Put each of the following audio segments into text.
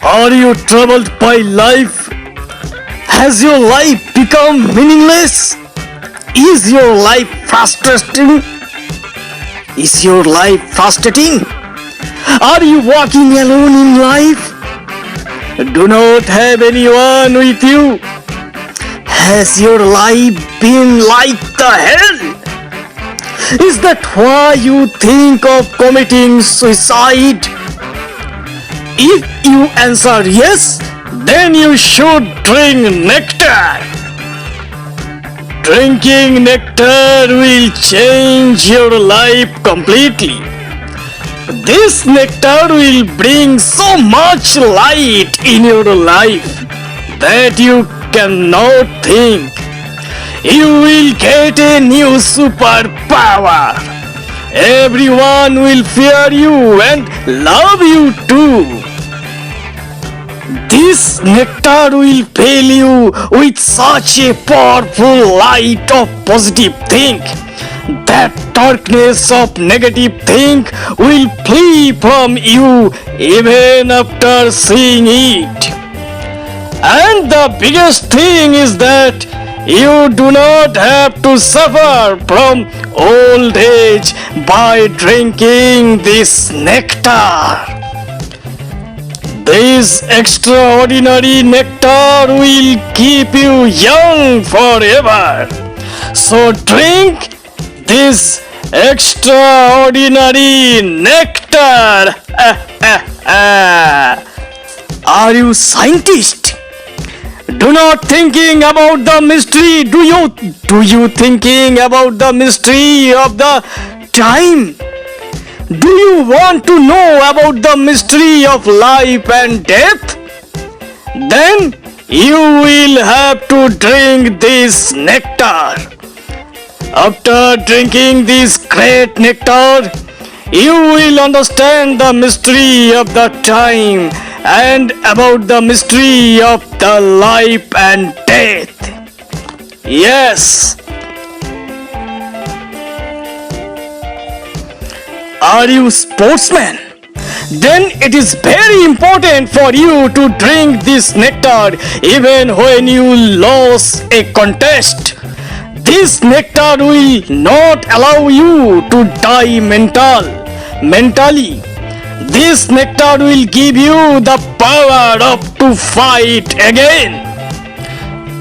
Are you troubled by life? Has your life become meaningless? Is your life frustrating? Is your life frustrating? Are you walking alone in life? Do not have anyone with you? Has your life been like the hell? Is that why you think of committing suicide? If you answer yes, then you should drink nectar. Drinking nectar will change your life completely. This nectar will bring so much light in your life that you cannot think. You will get a new superpower. Everyone will fear you and love you too. This nectar will fill you with such a powerful light of positive think that darkness of negative think will flee from you even after seeing it. And the biggest thing is that you do not have to suffer from old age by drinking this nectar. This extraordinary nectar will keep you young forever. So drink this extraordinary nectar. Are you scientist? Do not thinking about the mystery. Do you thinking about the mystery of the time? Do you want to know about the mystery of life and death? Then you will have to drink this nectar. After drinking this great nectar, you will understand the mystery of the time and about the mystery of the life and death. Yes. Are you sportsman? Then it is very important for you to drink this nectar even when you lose a contest. This nectar will not allow you to die mentally. This nectar will give you the power to fight again.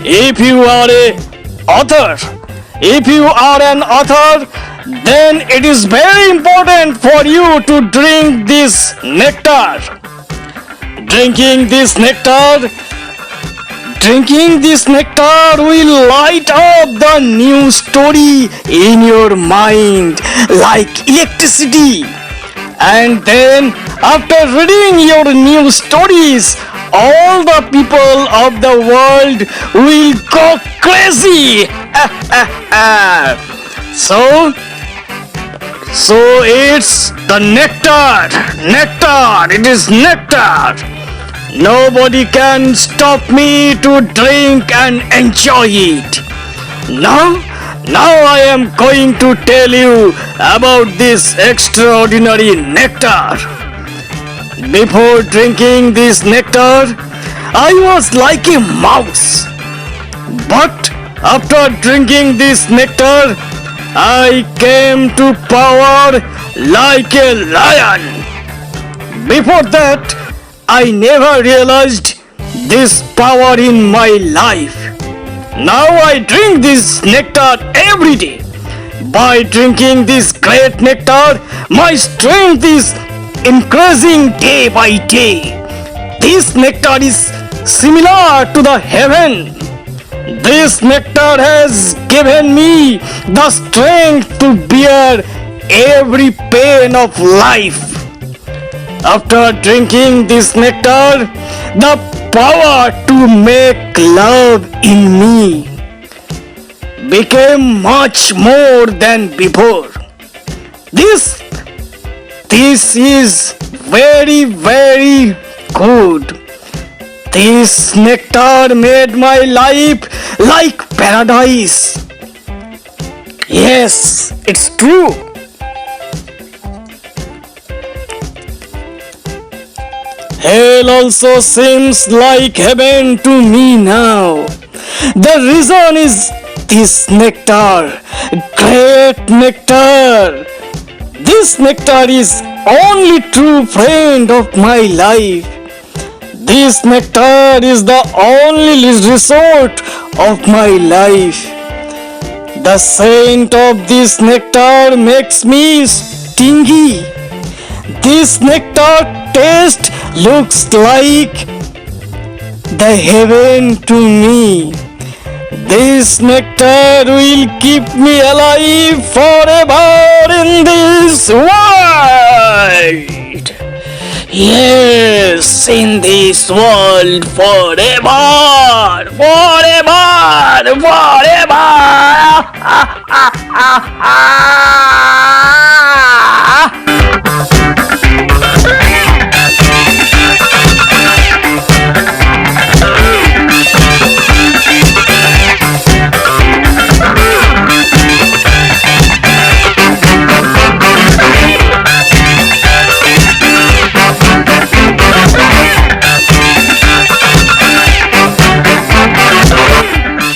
If you are an author, then it is very important for you to drink this nectar. Drinking this nectar will light up the new story in your mind like electricity. And then after reading your new stories, all the people of the world will go crazy. So it's the nectar. It is nectar. Nobody can stop me to drink and enjoy it. Now I am going to tell you about this extraordinary nectar. Before drinking this nectar, I was like a mouse. But after drinking this nectar, I came to power like a lion. Before that, I never realized this power in my life. Now I drink this nectar every day. By drinking this great nectar, my strength is increasing day by day. This nectar is similar to the heaven. This nectar has given me the strength to bear every pain of life. After drinking this nectar, the power to make love in me became much more than before. This is very, very good. This nectar made my life like paradise. Yes, it's true. Hell also seems like heaven to me now. The reason is this nectar, great nectar. This nectar is only true friend of my life. This nectar is the only resort of my life. The scent of this nectar makes me stingy. This nectar taste looks like the heaven to me. This nectar will keep me alive forever in this world. Yes, in this world forever, forever, forever.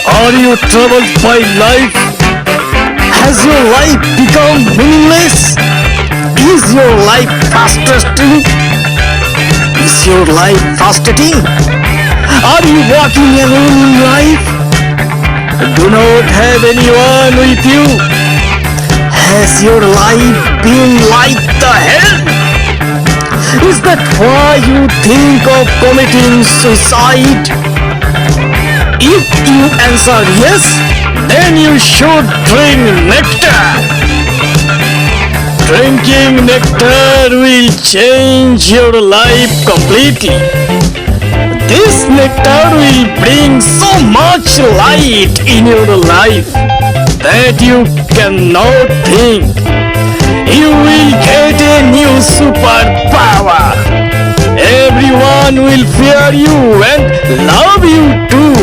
Are you troubled by life? Has your life become meaningless? Is your life frustrating? Is your life frustrating? Are you walking alone in life? Do not have anyone with you? Has your life been like the hell? Is that why you think of committing suicide? If you answer yes, then you should drink nectar. Drinking nectar will change your life completely. This nectar will bring so much light in your life that you cannot think. You will get a new superpower. Everyone will fear you and love you too.